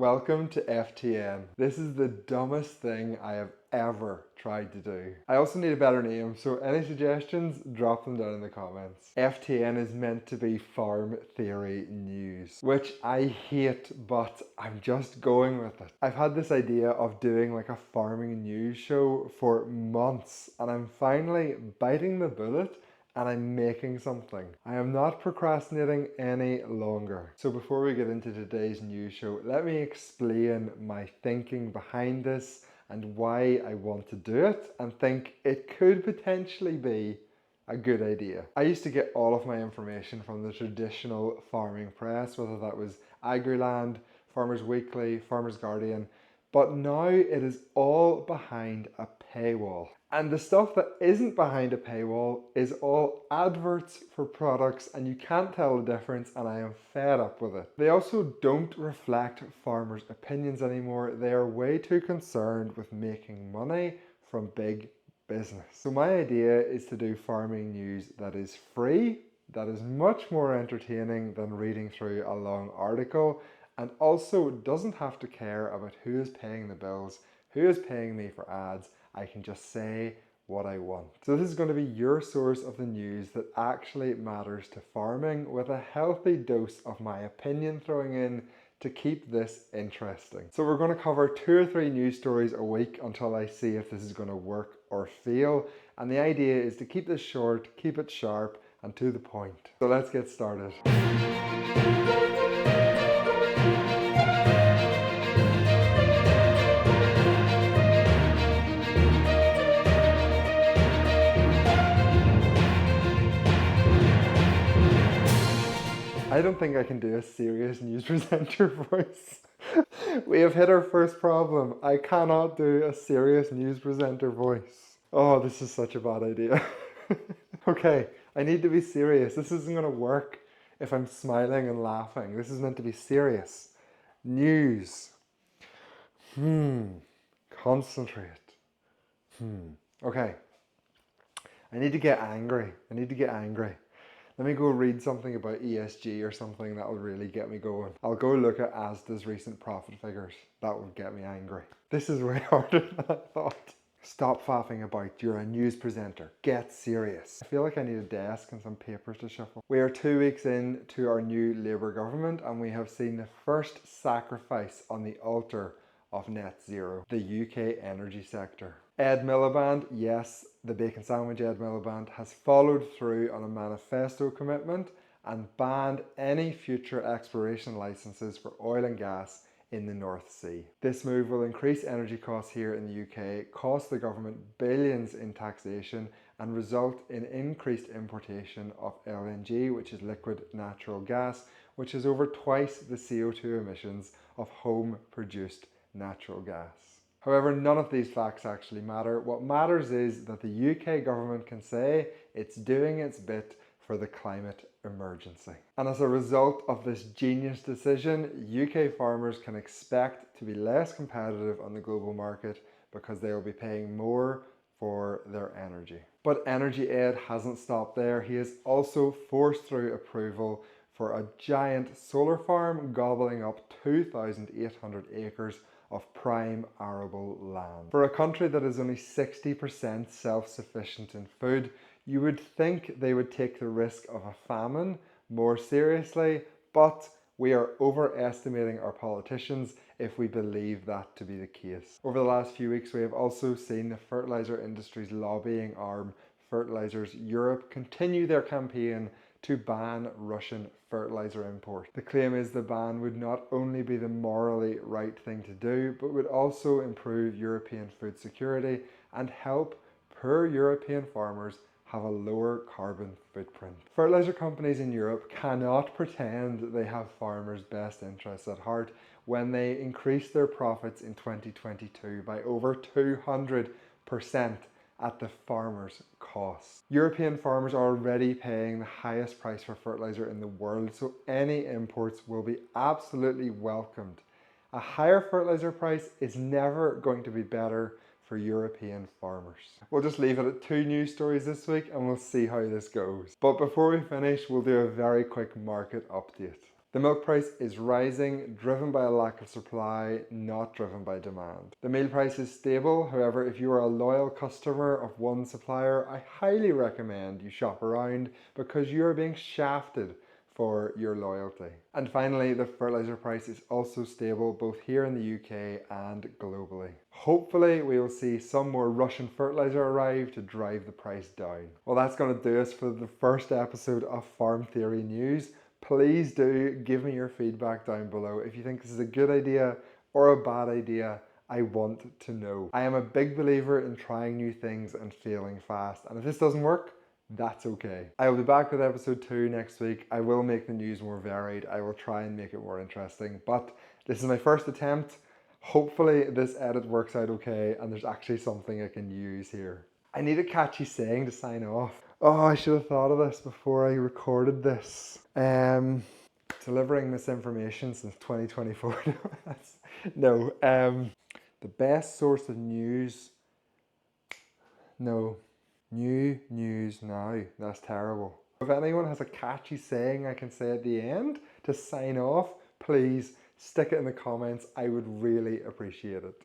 Welcome to FTN. This is the dumbest thing I have ever tried to do. I also need a better name, so any suggestions, drop them down in the comments. FTN is meant to be farm theory news, which I hate, but I'm just going with it. I've had this idea of doing like a farming news show for months, and I'm finally biting the bullet and I'm making something. I am not procrastinating any longer. So before we get into today's news show, let me explain my thinking behind this and why I want to do it and think it could potentially be a good idea. I used to get all of my information from the traditional farming press, whether that was Agriland, Farmers Weekly, Farmers Guardian, but now it is all behind a paywall. And the stuff that isn't behind a paywall is all adverts for products, and you can't tell the difference, and I am fed up with it. They also don't reflect farmers' opinions anymore. They are way too concerned with making money from big business. So my idea is to do farming news that is free, that is much more entertaining than reading through a long article, and also doesn't have to care about who is paying the bills, who is paying me for ads. I can just say what I want. So this is going to be your source of the news that actually matters to farming, with a healthy dose of my opinion thrown in to keep this interesting. So we're going to cover 2 or 3 news stories a week until I see if this is going to work or fail. And the idea is to keep this short, keep it sharp and to the point. So let's get started. I don't think I can do a serious news presenter voice. We have hit our first problem. I cannot do a serious news presenter voice. Oh, this is such a bad idea. Okay, I need to be serious. This isn't going to work if I'm smiling and laughing. This is meant to be serious. News. Concentrate. Okay. I need to get angry. Let me go read something about ESG or something that will really get me going. I'll go look at Asda's recent profit figures. That would get me angry. This is way harder than I thought. Stop faffing about. You're a news presenter. Get serious. I feel like I need a desk and some papers to shuffle. We are 2 weeks into our new Labour government, and we have seen the first sacrifice on the altar of net zero, the UK energy sector. Ed Miliband, yes, the bacon sandwich Ed Miliband, has followed through on a manifesto commitment and banned any future exploration licenses for oil and gas in the North Sea. This move will increase energy costs here in the UK, cost the government billions in taxation, and result in increased importation of LNG, which is liquid natural gas, which is over twice the CO2 emissions of home-produced natural gas. However, none of these facts actually matter. What matters is that the UK government can say it's doing its bit for the climate emergency. And as a result of this genius decision, UK farmers can expect to be less competitive on the global market because they will be paying more for their energy. But Energy Ed hasn't stopped there. He has also forced through approval for a giant solar farm gobbling up 2,800 acres of prime arable land. For a country that is only 60% self-sufficient in food, you would think they would take the risk of a famine more seriously, but we are overestimating our politicians if we believe that to be the case. Over the last few weeks, we have also seen the fertilizer industry's lobbying arm, Fertilizers Europe, continue their campaign to ban Russian fertilizer import. The claim is the ban would not only be the morally right thing to do, but would also improve European food security and help poor European farmers have a lower carbon footprint. Fertilizer companies in Europe cannot pretend they have farmers' best interests at heart when they increased their profits in 2022 by over 200% at the farmer's cost. European farmers are already paying the highest price for fertilizer in the world, so any imports will be absolutely welcomed. A higher fertilizer price is never going to be better for European farmers. We'll just leave it at 2 news stories this week and we'll see how this goes. But before we finish, we'll do a very quick market update. The milk price is rising, driven by a lack of supply, not driven by demand. The meal price is stable. However, if you are a loyal customer of one supplier, I highly recommend you shop around because you are being shafted for your loyalty. And finally, the fertilizer price is also stable both here in the UK and globally. Hopefully we will see some more Russian fertilizer arrive to drive the price down. Well, that's going to do us for the first episode of Farm Theory News. Please do give me your feedback down below. If you think this is a good idea or a bad idea, I want to know. I am a big believer in trying new things and failing fast. And if this doesn't work, that's okay. I will be back with episode 2 next week. I will make the news more varied. I will try and make it more interesting. But this is my first attempt. Hopefully this edit works out okay and there's actually something I can use here. I need a catchy saying to sign off. Oh, I should have thought of this before I recorded this. Delivering misinformation since 2024. No, the best source of news. No. New news now. That's terrible. If anyone has a catchy saying I can say at the end to sign off, please stick it in the comments. I would really appreciate it.